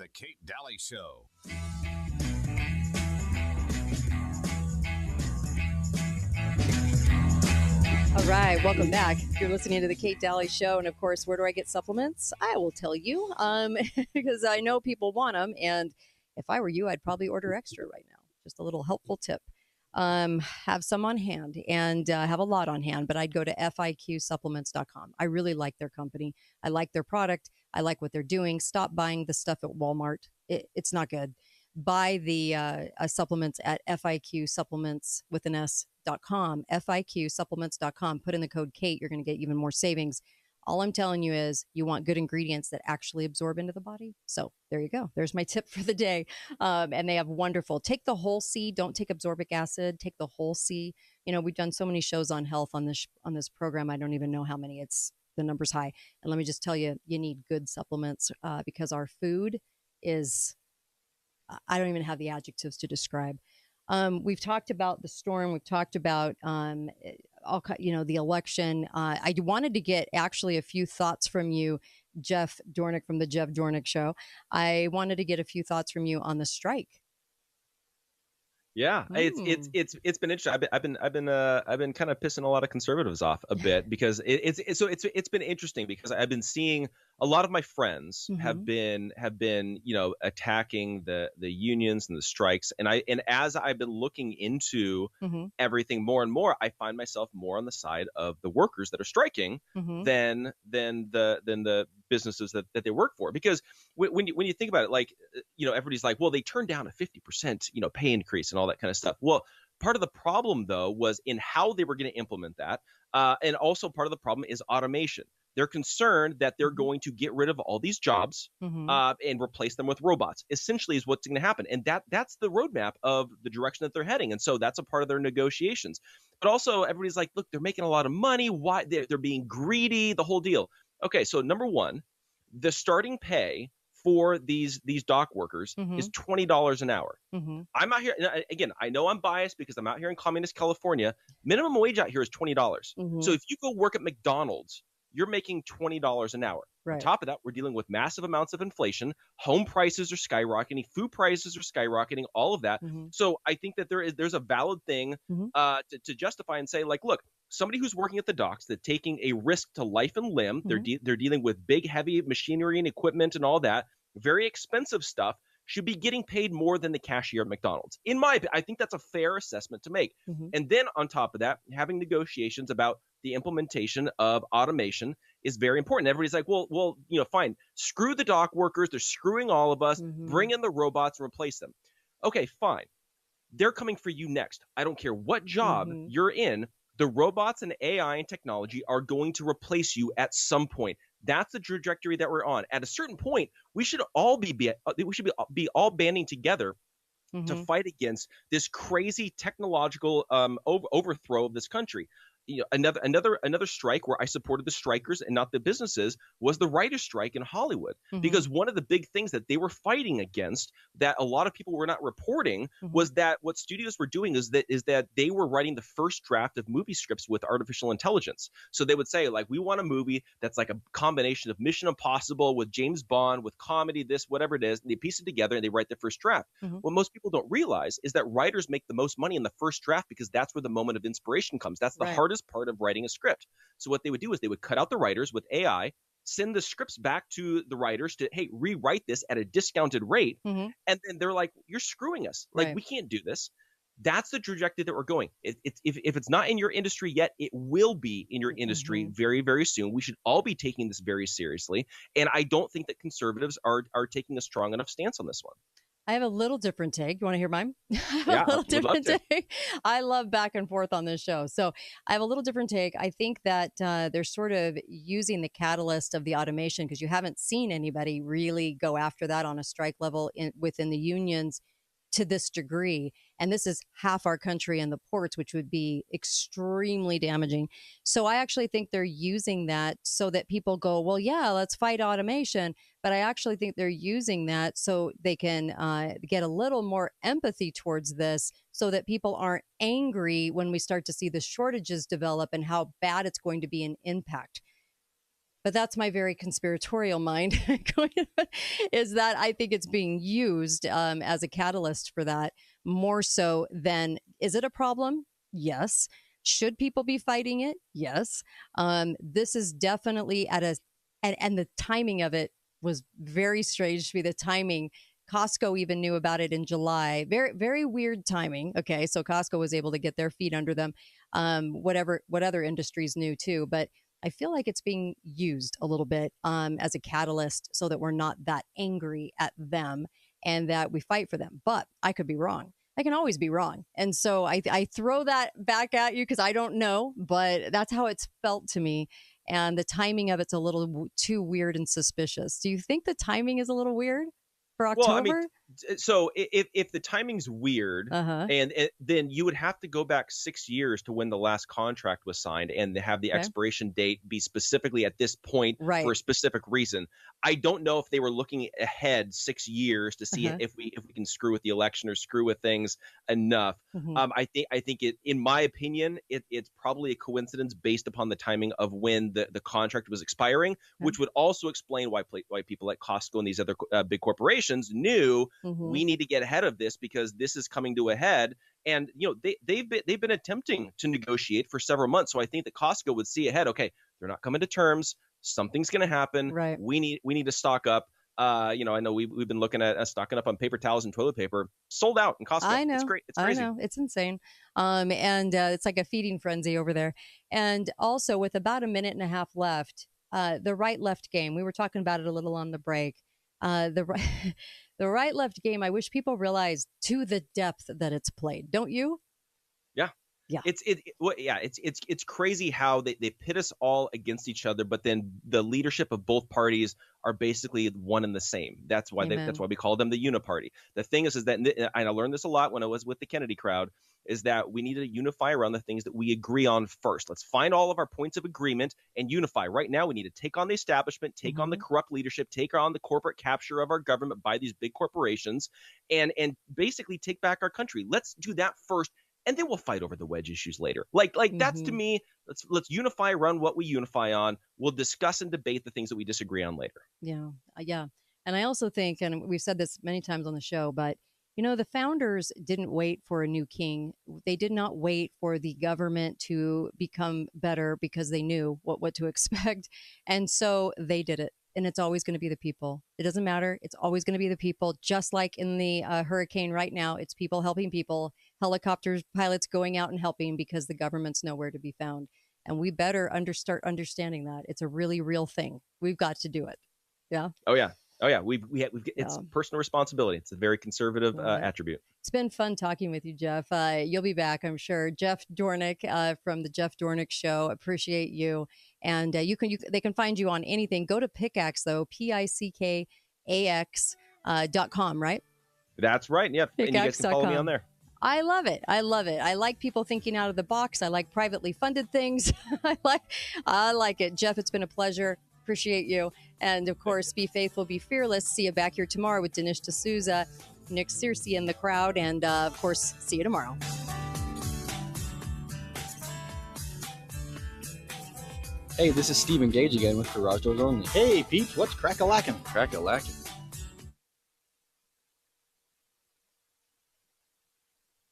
The Kate Daly Show. All right, welcome back. You're listening to the Kate Daly Show, and of course, where do I get supplements? I will tell you, because I know people want them, and if I were you, I'd probably order extra right now. Just a little helpful tip. Have some on hand and have a lot on hand, but I'd go to fiqsupplements.com. I really like their company. I like their product. I like what they're doing. Stop buying the stuff at Walmart. It's not good. Buy the supplements at fiqsupplements with an S.com, fiqsupplements.com. Put in the code Kate. You're going to get even more savings. All I'm telling you is you want good ingredients that actually absorb into the body. So there you go. There's my tip for the day. And they have wonderful. Take the whole C. Don't take absorbic acid. Take the whole C. You know, we've done so many shows on health on this program. I don't even know how many. The number's high. And let me just tell you, you need good supplements because our food is, I don't even have the adjectives to describe. We've talked about the storm. We've talked about, the election. I wanted to get actually a few thoughts from you, Jeff Dornick from the Jeff Dornick Show. I wanted to get a few thoughts from you on the strike. Yeah, it's been interesting. I've been kind of pissing a lot of conservatives off a bit because it's been interesting because I've been seeing a lot of my friends have been attacking the unions and the strikes, and as I've been looking into everything more and more, I find myself more on the side of the workers that are striking than the businesses that they work for. Because when you think about it, like, everybody's like, well, they turned down a 50% pay increase and all that kind of stuff. Well, part of the problem though was in how they were going to implement that, and also part of the problem is automation. They're concerned that they're going to get rid of all these jobs and replace them with robots, essentially is what's going to happen. And that's the roadmap of the direction that they're heading. And so that's a part of their negotiations. But also everybody's like, look, they're making a lot of money. Why? They're being greedy, the whole deal. Okay, so number one, the starting pay for these dock workers is $20 an hour. I'm out here, again, I know I'm biased because I'm out here in communist California. Minimum wage out here is $20. So if you go work at McDonald's, you're making $20 an hour. Right. On top of that, we're dealing with massive amounts of inflation. Home prices are skyrocketing. Food prices are skyrocketing, all of that. So I think that there's a valid thing to justify and say, like, look, somebody who's working at the docks, that's taking a risk to life and limb. They're dealing with big, heavy machinery and equipment and all that, very expensive stuff, should be getting paid more than the cashier at McDonald's. I think that's a fair assessment to make. And then on top of that, having negotiations about the implementation of automation is very important. Everybody's like, well, fine. Screw the dock workers. They're screwing all of us. Bring in the robots and replace them. Okay, fine. They're coming for you next. I don't care what job you're in. The robots and AI and technology are going to replace you at some point. That's the trajectory that we're on. At a certain point, we should all be all banding together to fight against this crazy technological overthrow of this country. Another strike where I supported the strikers and not the businesses was the writers' strike in Hollywood, because one of the big things that they were fighting against that a lot of people were not reporting was that what studios were doing is that they were writing the first draft of movie scripts with artificial intelligence. So they would say, like, we want a movie that's like a combination of Mission Impossible with James Bond with comedy, this, whatever it is, and they piece it together and they write the first draft. What most people don't realize is that writers make the most money in the first draft because that's where the moment of inspiration comes. That's the hardest part of writing a script. So what they would do is they would cut out the writers with AI, send the scripts back to the writers to, hey, rewrite this at a discounted rate. And then they're like, you're screwing us. Like, we can't do this. That's the trajectory that we're going. If it's not in your industry yet, it will be in your industry very, very soon. We should all be taking this very seriously. And I don't think that conservatives are taking a strong enough stance on this one. I have a little different take. You want to hear mine? Yeah, a little different take. I love back and forth on this show. So I have a little different take. I think that they're sort of using the catalyst of the automation because you haven't seen anybody really go after that on a strike level within the unions to this degree. And this is half our country and the ports, which would be extremely damaging. So I actually think they're using that so that people go, well, yeah, let's fight automation. But I actually think they're using that so they can get a little more empathy towards this so that people aren't angry when we start to see the shortages develop and how bad it's going to be an impact. But that's my very conspiratorial mind is that I think it's being used as a catalyst for that more so than, is it a problem? Yes. Should people be fighting it? Yes. This is definitely and the timing of it was very strange to me. The timing, Costco even knew about it in July. Very, very weird timing. Okay. So Costco was able to get their feet under them. What other industries knew too. But I feel like it's being used a little bit as a catalyst so that we're not that angry at them and that we fight for them. But I could be wrong. I can always be wrong. And so I throw that back at you because I don't know, but that's how it's felt to me. And the timing of it's a little too weird and suspicious. Do you think the timing is a little weird for October? Well, I mean, so if the timing's weird, then you would have to go back 6 years to when the last contract was signed and have the expiration date be specifically at this point for a specific reason. I don't know if they were looking ahead 6 years to see if we can screw with the election or screw with things enough. I think it, in my opinion, it's probably a coincidence based upon the timing of when the contract was expiring, which would also explain why people like Costco and these other big corporations knew we need to get ahead of this because this is coming to a head. And they've been attempting to negotiate for several months. So I think that Costco would see ahead. Okay, they're not coming to terms. Something's going to happen. Right. We need to stock up. I know we've been looking at stocking up on paper towels and toilet paper. Sold out in Costco. I know. It's great. It's crazy. I know. It's insane. And it's like a feeding frenzy over there. And also with about a minute and a half left, the right-left game. We were talking about it a little on the break. The right-left game, I wish people realized to the depth that it's played. Don't you? Yeah. It's crazy how they pit us all against each other, but then the leadership of both parties are basically one and the same. That's why we call them the uniparty. The thing is that, and I learned this a lot when I was with the Kennedy crowd, is that we need to unify around the things that we agree on first. Let's find all of our points of agreement and unify. Right now, we need to take on the establishment, take on the corrupt leadership, take on the corporate capture of our government by these big corporations, and basically take back our country. Let's do that first. And then we'll fight over the wedge issues later. Like that's, to me, let's unify around what we unify on. We'll discuss and debate the things that we disagree on later. Yeah. And I also think, and we've said this many times on the show, but the founders didn't wait for a new king. They did not wait for the government to become better because they knew what to expect. And so they did it. And it's always going to be the people. It doesn't matter. It's always going to be the people. Just like in the hurricane right now, it's people helping people, helicopters, pilots going out and helping because the government's nowhere to be found. And we better start understanding that. It's a really real thing. We've got to do it. Yeah. Oh, yeah. It's personal responsibility. It's a very conservative attribute. It's been fun talking with you, Jeff. You'll be back, I'm sure. Jeff Dornick from the Jeff Dornick Show. Appreciate you. And they can find you on anything. Go to Pickaxe, though, PICKAX.com, right? That's right. Yeah. And you guys can follow me on there. I love it. I like people thinking out of the box. I like privately funded things. I like it. Jeff, it's been a pleasure. Appreciate you. And of course, be faithful, be fearless. See you back here tomorrow with Dinesh D'Souza, Nick Searcy in the crowd. And of course, see you tomorrow. Hey, this is Stephen Gage again with Garage Doors Only. Hey, peeps, what's crack-a-lackin'? Crack-a-lackin'.